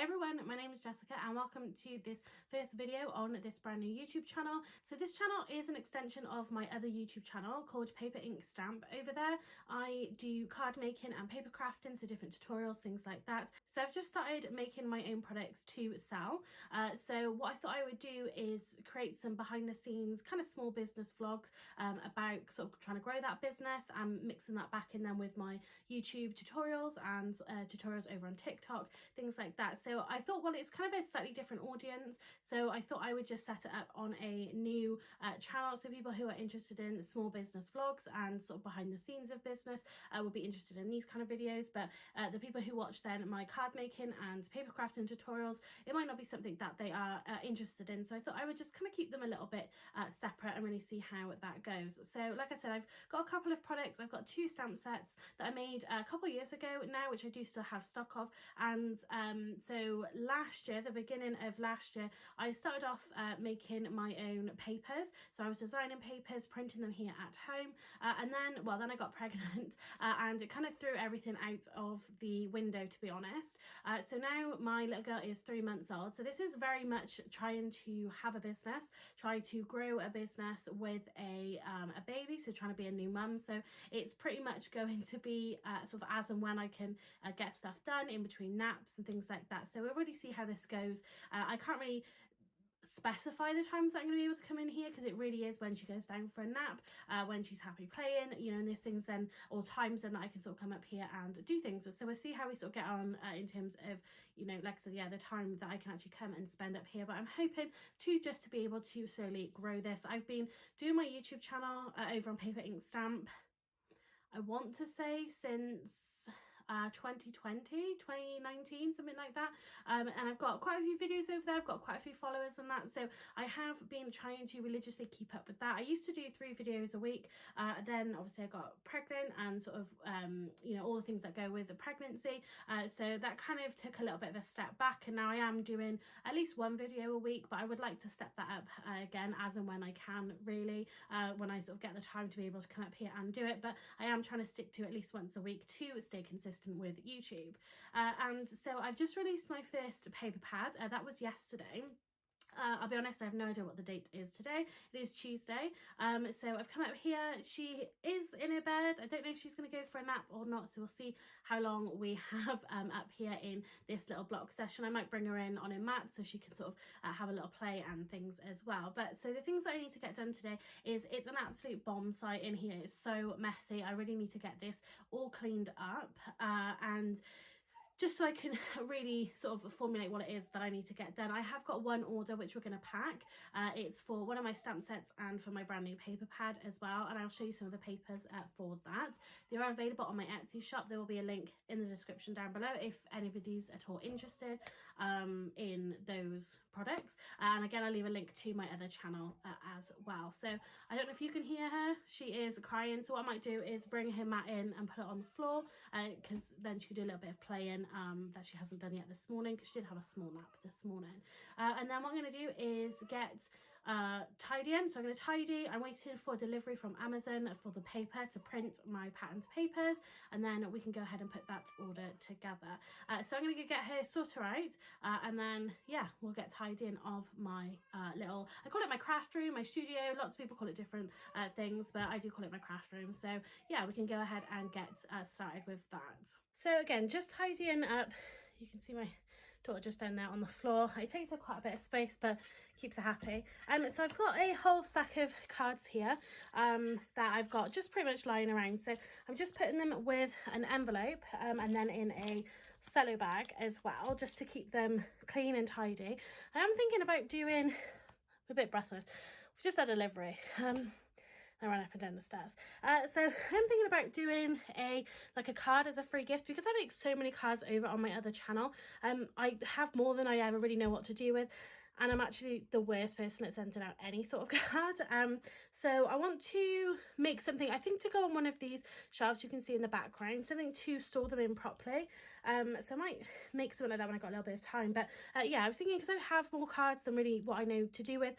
everyone, my name is Jessica and welcome to this first video on this brand new YouTube channel. So this channel is an extension of my other YouTube channel called Paper Ink Stamp. Over there I do card making and paper crafting, so different tutorials, things like that. So I've just started making my own products to sell. So what I thought I would do is create some behind the scenes kind of small business vlogs about sort of trying to grow that business and mixing that back in then with my YouTube tutorials and tutorials over on TikTok, things like that. So I thought, well, it's kind of a slightly different audience, so I thought I would just set it up on a new channel, so people who are interested in small business vlogs and sort of behind the scenes of business will be interested in these kind of videos. But the people who watch then my card making and paper crafting tutorials, it might not be something that they are interested in, so I thought I would just kind of keep them a little bit separate and really see how that goes. So like I said, I've got a couple of products. I've got 2 stamp sets that I made a couple of years ago now, which I do still have stock of. And so last year, the beginning of last year, I started off making my own papers. So I was designing papers, printing them here at home, and then I got pregnant and it kind of threw everything out of the window, to be honest. So now my little girl is 3 months old, so this is very much trying to have a business, try to grow a business with a baby, so trying to be a new mum. So it's pretty much going to be sort of as and when I can get stuff done in between naps and things like that. So we'll really see how this goes. I can't really specify the times that I'm going to be able to come in here, because it really is when she goes down for a nap, when she's happy playing, you know, and there's things then, or times then, that I can sort of come up here and do things. So we'll see how we sort of get on in terms of, you know, like I said, yeah, the time that I can actually come and spend up here. But I'm hoping to be able to slowly grow this. I've been doing my YouTube channel over on Paper Ink Stamp, I want to say since 2019, something like that, and I've got quite a few videos over there. I've got quite a few followers and that, so I have been trying to religiously keep up with that. I used to do 3 videos a week, then obviously I got pregnant and sort of you know, all the things that go with the pregnancy, so that kind of took a little bit of a step back, and now I am doing at least 1 video a week, but I would like to step that up again as and when I can, really, when I sort of get the time to be able to come up here and do it. But I am trying to stick to at least once a week to stay consistent with YouTube. And so I've just released my first paper pad. That was yesterday. I'll be honest, I have no idea what the date is today. It is Tuesday. So I've come up here. She is in her bed. I don't know if she's going to go for a nap or not, so we'll see how long we have up here in this little block session. I might bring her in on a mat so she can sort of have a little play and things as well. But so the things that I need to get done today is, it's an absolute bomb site in here. It's so messy. I really need to get this all cleaned up, and just so I can really sort of formulate what it is that I need to get done. I have got 1 order which we're going to pack. It's for one of my stamp sets and for my brand new paper pad as well, and I'll show you some of the papers for that. They are available on my Etsy shop. There will be a link in the description down below if anybody's at all interested in those products, and again I'll leave a link to my other channel as well. So I don't know if you can hear her, she is crying, so what I might do is bring her mat in and put it on the floor, because then she could do a little bit of playing that she hasn't done yet this morning, because she did have a small nap this morning. And then what I'm going to do is get tidying. So I'm going to tidy. I'm waiting for delivery from Amazon for the paper to print my patterned papers, and then we can go ahead and put that order together. So I'm going to go get her sorted out, and then yeah, we'll get tidying of my little, I call it my craft room, my studio. Lots of people call it different things, but I do call it my craft room. So yeah, we can go ahead and get started with that. So again, just tidying up. You can see my daughter just down there on the floor. It takes her quite a bit of space, but keeps her happy. So I've got a whole stack of cards here that I've got just pretty much lying around. So I'm just putting them with an envelope and then in a cello bag as well, just to keep them clean and tidy. I am thinking about doing, I'm a bit breathless. We've just had a delivery. I ran up and down the stairs. So I'm thinking about doing a card as a free gift, because I make so many cards over on my other channel. I have more than I ever really know what to do with, and I'm actually the worst person at sending out any sort of card. So I want to make something, I think, to go on one of these shelves you can see in the background, something to store them in properly. So I might make something like that when I got a little bit of time. But yeah, I was thinking, because I have more cards than really what I know to do with,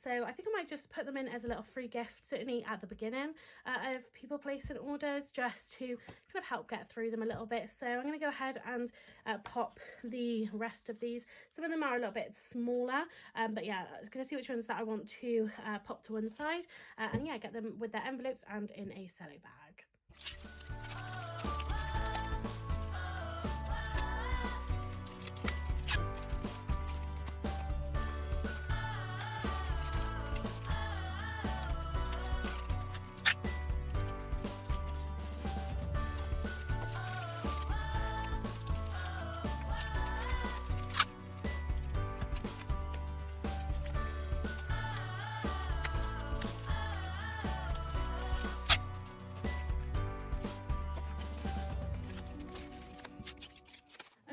so I think I might just put them in as a little free gift, certainly at the beginning of people placing orders, just to kind of help get through them a little bit. So I'm going to go ahead and pop the rest of these. Some of them are a little bit smaller, but yeah, I'm going to see which ones that I want to pop to one side, and yeah, get them with their envelopes and in a cello bag.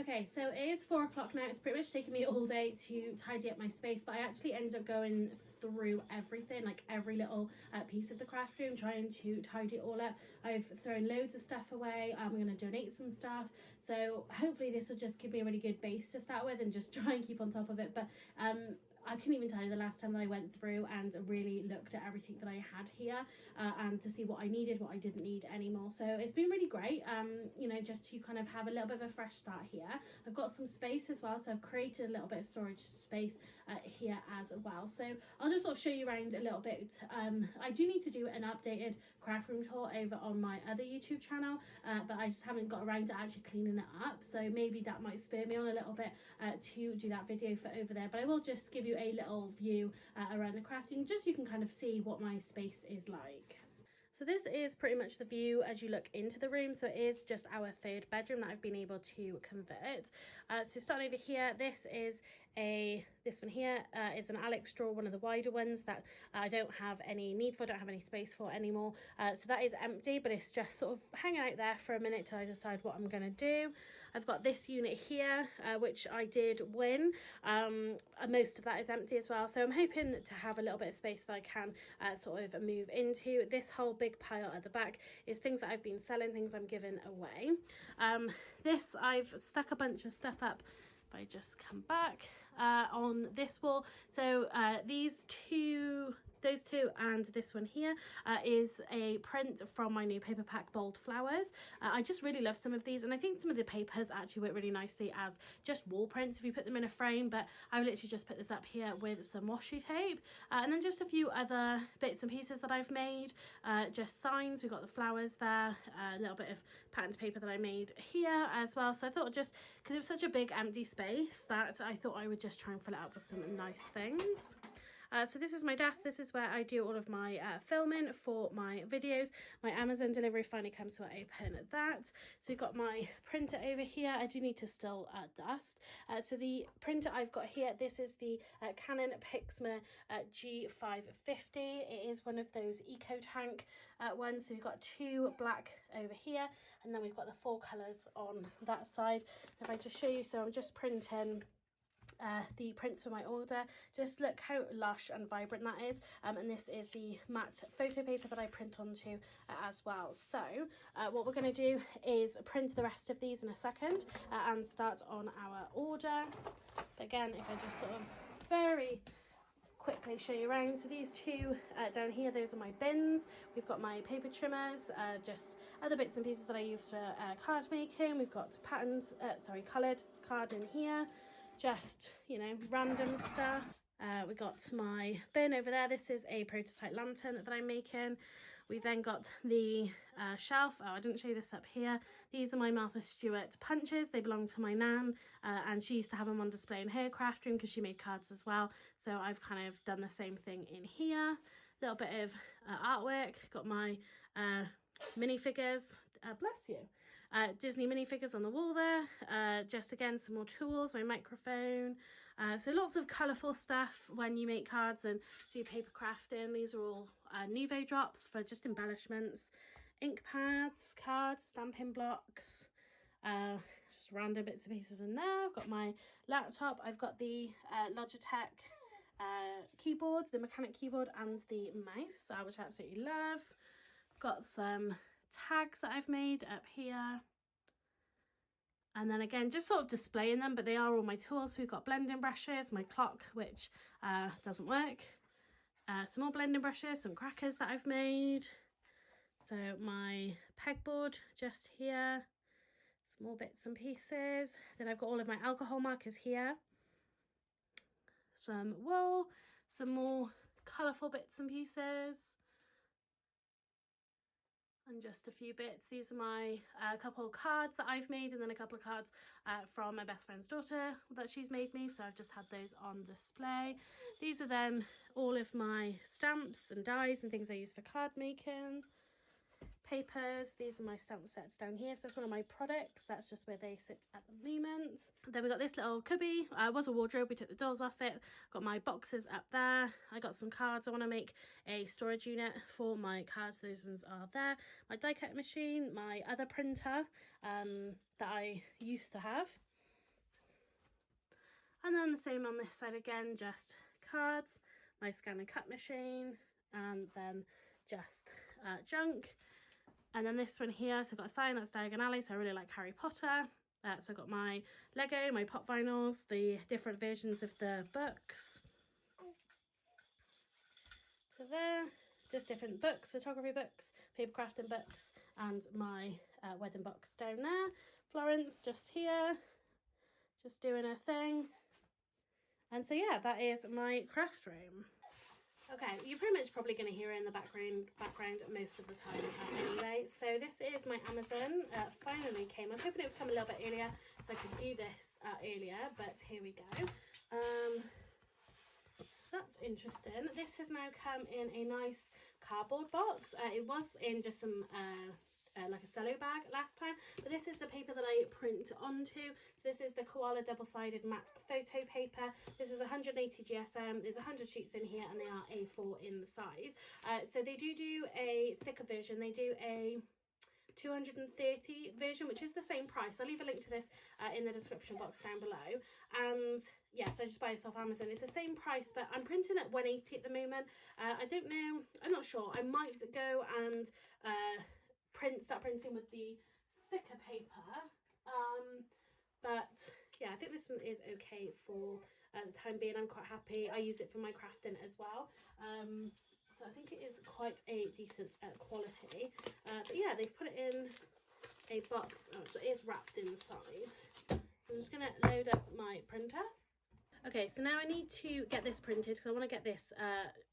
Okay, so it is 4 o'clock now. It's pretty much taken me all day to tidy up my space, but I actually ended up going through everything, like every little piece of the craft room, trying to tidy it all up. I've thrown loads of stuff away. I'm going to donate some stuff, so hopefully this will just give me a really good base to start with and just try and keep on top of it. But I couldn't even tell you the last time that I went through and really looked at everything that I had here, and to see what I needed, what I didn't need anymore. So it's been really great, you know, just to kind of have a little bit of a fresh start here. I've got some space as well, so I've created a little bit of storage space here as well. So I'll just sort of show you around a little bit. I do need to do an updated craft room tour over on my other YouTube channel, but I just haven't got around to actually cleaning it up. So maybe that might spur me on a little bit to do that video for over there. But I will just give you a little view around the crafting, just so you can kind of see what my space is like. So this is pretty much the view as you look into the room. So it is just our third bedroom that I've been able to convert. So starting over here, this one here is an Alex drawer, one of the wider ones that I don't have any need for, don't have any space for anymore. So that is empty, but it's just sort of hanging out there for a minute till I decide what I'm going to do. I've got this unit here, which I did win. Most of that is empty as well. So I'm hoping to have a little bit of space that I can sort of move into. This whole big pile at the back is things that I've been selling, things I'm giving away. This, I've stuck a bunch of stuff up. If I just come back on this wall, so those two and this one here is a print from my new paper pack Bold Flowers. I just really love some of these, and I think some of the papers actually work really nicely as just wall prints if you put them in a frame, but I literally just put this up here with some washi tape, and then just a few other bits and pieces that I've made, just signs. We've got the flowers there, a little bit of patterned paper that I made here as well. So I thought, just because it was such a big empty space, that I thought I would just try and fill it up with some nice things. So this is my desk. This is where I do all of my filming for my videos. My Amazon delivery finally comes, so I open that. So we've got my printer over here. I do need to still dust. So the printer I've got here, this is the Canon Pixma G550. It is one of those eco tank ones. So we've got two black over here, and then we've got the 4 colours on that side. If I just show you, so I'm just printing the prints for my order. Just look how lush and vibrant that is, and this is the matte photo paper that I print onto as well. So what we're going to do is print the rest of these in a second and start on our order. But again, if I just sort of very quickly show you around, so these two down here, those are my bins. We've got my paper trimmers, just other bits and pieces that I use for card making. We've got coloured card in here, just, you know, random stuff. We got my bin over there. This is a prototype lantern that I'm making. We've then got the shelf. Oh, I didn't show you this up here. These are my Martha Stewart punches. They belong to my nan, and she used to have them on display in her craft room because she made cards as well. So I've kind of done the same thing in here. A little bit of artwork. Got my minifigures. Bless you. Disney minifigures on the wall there. Just again, some more tools, my microphone. So lots of colourful stuff when you make cards and do paper crafting. These are all Nuvo drops for just embellishments. Ink pads, cards, stamping blocks. Just random bits and pieces in there. I've got my laptop. I've got the Logitech keyboard, the mechanic keyboard, and the mouse, which I absolutely love. Got some tags that I've made up here. And then again, just sort of displaying them, but they are all my tools. So we've got blending brushes, my clock, which doesn't work. Some more blending brushes, some crackers that I've made. So my pegboard just here, some more bits and pieces. Then I've got all of my alcohol markers here. Some wool, some more colourful bits and pieces. And just a few bits. These are my couple of cards that I've made, and then a couple of cards from my best friend's daughter that she's made me, so I've just had those on display. These are then all of my stamps and dies and things I use for card making. Papers, these are my stamp sets down here, so that's one of my products. That's just where they sit at the moment. Then we got this little cubby. It was a wardrobe, we took the doors off it. Got my boxes up there. I got some cards. I want to make a storage unit for my cards. Those ones are there. My die cut machine, my other printer that I used to have, and then the same on this side again, just cards, my scan and cut machine, and then just junk. And then this one here, so I've got a sign that's Diagon Alley, so I really like Harry Potter. So I've got my Lego, my pop vinyls, the different versions of the books. So there, just different books, photography books, paper crafting books, and my wedding box down there. Florence just here, just doing her thing. And so yeah, that is my craft room. Okay, you're pretty much probably going to hear it in the background most of the time anyway. So this is my Amazon. Finally came. I was hoping it would come a little bit earlier so I could do this earlier, but here we go. So that's interesting. This has now come in a nice cardboard box. It was in just some like a cello bag last time, but this is the paper that I print onto. So this is the koala double-sided matte photo paper. This is 180 GSM. There's 100 sheets in here, and they are A4 in the size. So they do a thicker version. They do a 230 version, which is the same price. I'll leave a link to this in the description box down below. And yeah, so I just buy this off Amazon. It's the same price, but I'm printing at 180 at the moment. I don't know, I'm not sure. I might go and start printing with the thicker paper, but yeah, I think this one is okay for the time being. I'm quite happy. I use it for my crafting as well, so I think it is quite a decent quality. But yeah, they've put it in a box, so it is wrapped inside. So I'm just going to load up my printer. Okay, so now I need to get this printed because I want to get this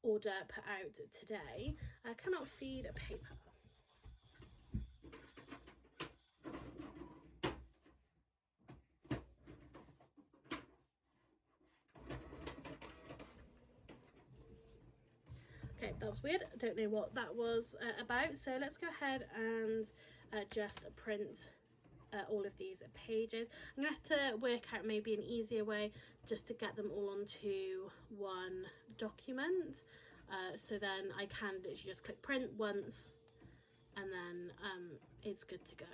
order put out today. I cannot feed a paper. Okay, that was weird. I don't know what that was about. So let's go ahead and just print all of these pages. I'm gonna have to work out maybe an easier way just to get them all onto one document. So then I can literally just click print once, and then it's good to go.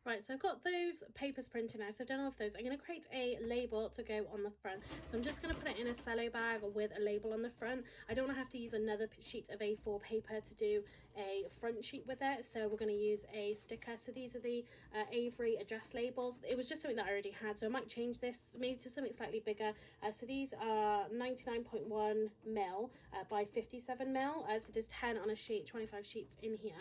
Right, so I've got those papers printed now, so I've done all of those. I'm going to create a label to go on the front. So I'm just going to put it in a cello bag with a label on the front. I don't want to have to use another sheet of A4 paper to do a front sheet with it, so we're going to use a sticker. So these are the Avery address labels. It was just something that I already had, so I might change this maybe to something slightly bigger. So these are 99.1 mil by 57 mil. So there's 10 on a sheet, 25 sheets in here.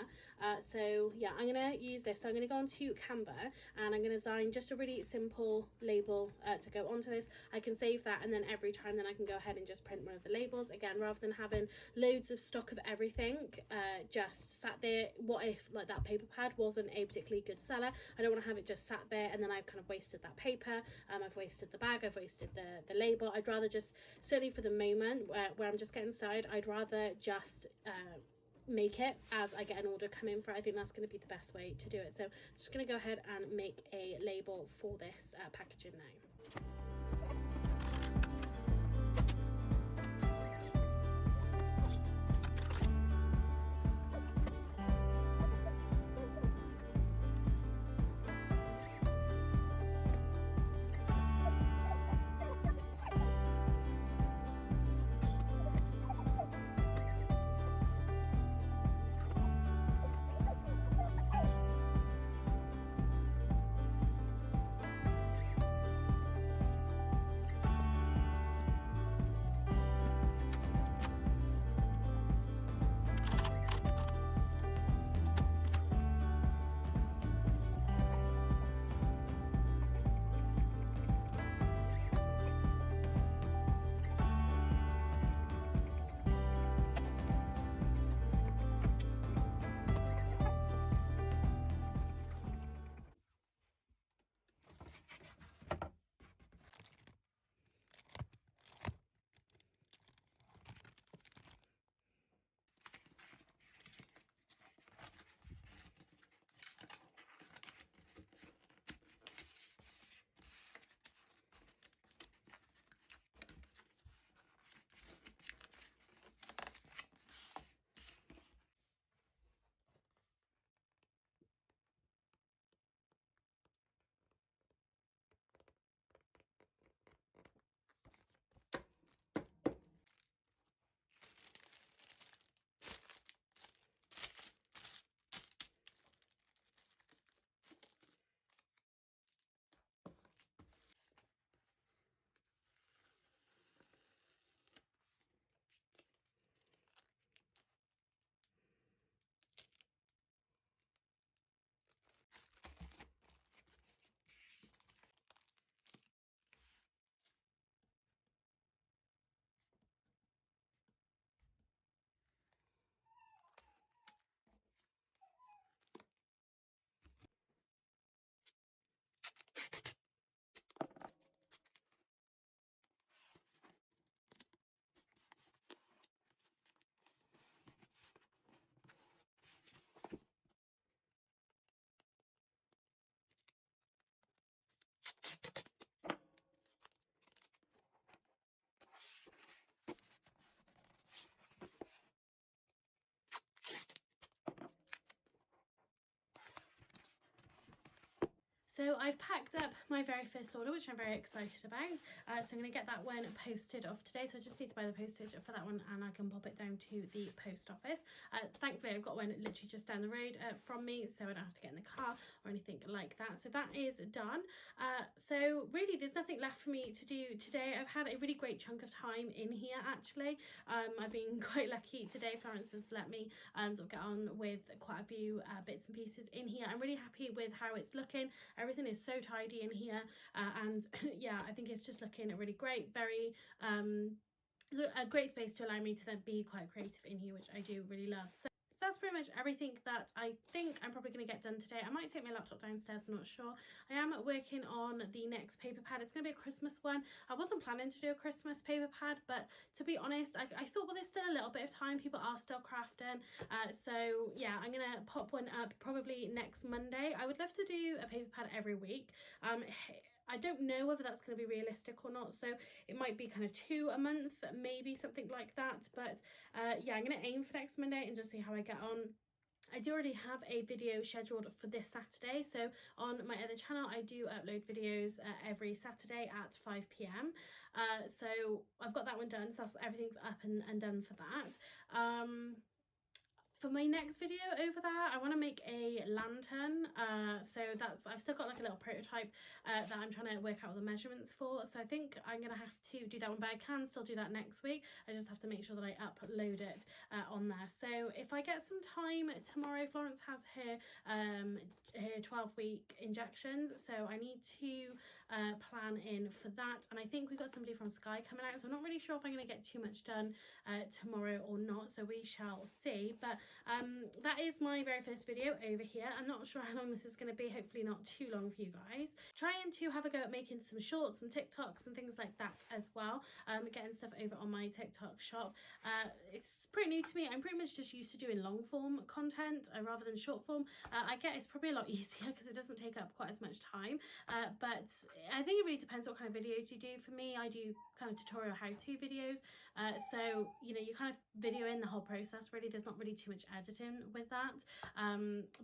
So yeah, I'm going to use this. So I'm going to go on to Canva, and I'm going to design just a really simple label to go onto this. I can save that, and then every time then I can go ahead and just print one of the labels again, rather than having loads of stock of everything just sat there. What if like that paper pad wasn't a particularly good seller? I don't want to have it just sat there and then I've kind of wasted that paper. I've wasted the bag, I've wasted the label. I'd rather just, certainly for the moment where I'm just getting started, I'd rather just make it as I get an order come in for it. I think that's going to be the best way to do it. So I'm just going to go ahead and make a label for this packaging now. So I've packed up my very first order, which I'm very excited about. So I'm going to get that one posted off today. So I just need to buy the postage for that one and I can pop it down to the post office. Thankfully I've got one literally just down the road from me, so I don't have to get in the car or anything like that. So that is done. So really there's nothing left for me to do today. I've had a really great chunk of time in here actually. I've been quite lucky today. Florence has let me sort of get on with quite a few bits and pieces in here. I'm really happy with how it's looking. Everything is so tidy in here, and yeah, I think it's just looking really great. Very a great space to allow me to then be quite creative in here, which I do really love. So that's pretty much everything that I think I'm probably going to get done today. I might take my laptop downstairs, I'm not sure. I am working on the next paper pad. It's going to be a Christmas one. I wasn't planning to do a Christmas paper pad, but to be honest, I thought, well, there's still a little bit of time. People are still crafting. So yeah, I'm going to pop one up probably next Monday. I would love to do a paper pad every week. I don't know whether that's going to be realistic or not, so it might be kind of 2 a month, maybe something like that. But yeah, I'm going to aim for next Monday and just see how I get on. I do already have a video scheduled for this Saturday, so on my other channel I do upload videos every Saturday at 5 p.m. So I've got that one done, so that's everything's up and done for that. For my next video over there, I want to make a lantern. So that's, I've still got like a little prototype that I'm trying to work out all the measurements for. So I think I'm going to have to do that one, but I can still do that next week. I just have to make sure that I upload it on there. So if I get some time tomorrow, Florence has her 12-week injections. So I need to plan in for that. And I think we've got somebody from Sky coming out. So I'm not really sure if I'm going to get too much done tomorrow or not. So we shall see. But that is my very first video over here. I'm not sure how long this is going to be, hopefully not too long for you guys. Trying to have a go at making some shorts and TikToks and things like that as well, getting stuff over on my TikTok shop. It's pretty new to me. I'm pretty much just used to doing long form content rather than short form. I get it's probably a lot easier because it doesn't take up quite as much time, but I think it really depends what kind of videos you do. For me, I do kind of tutorial how-to videos, so you know, you kind of video in the whole process really. There's not really too much editing with that,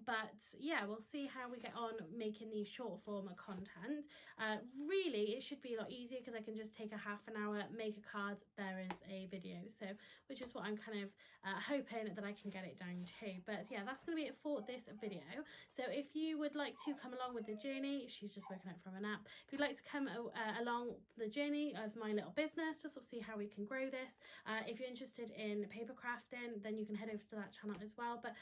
but yeah, we'll see how we get on making the short form content. Really it should be a lot easier because I can just take a half an hour, make a card, there is a video. So which is what I'm kind of hoping that I can get it down to. But yeah, that's going to be it for this video. So if you would like to come along with the journey, she's just woken up from a nap, if you'd like to come along the journey of my little business to sort of see how we can grow this, if you're interested in paper crafting, then you can head over to that channel as well. But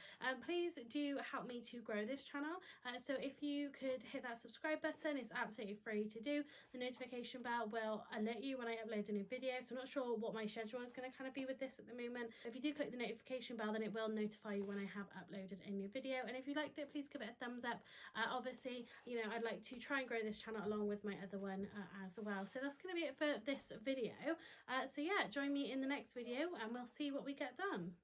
please do help me to grow this channel. So if you could hit that subscribe button, it's absolutely free to do. The notification bell will alert you when I upload a new video. So I'm not sure what my schedule is going to kind of be with this at the moment. If you do click the notification bell, then it will notify you when I have uploaded a new video. And if you liked it, please give it a thumbs up. Obviously, you know, I'd like to try and grow this channel along with my other one as well. So that's going to be it for this video. So yeah, join me in the next video and we'll see what we get done.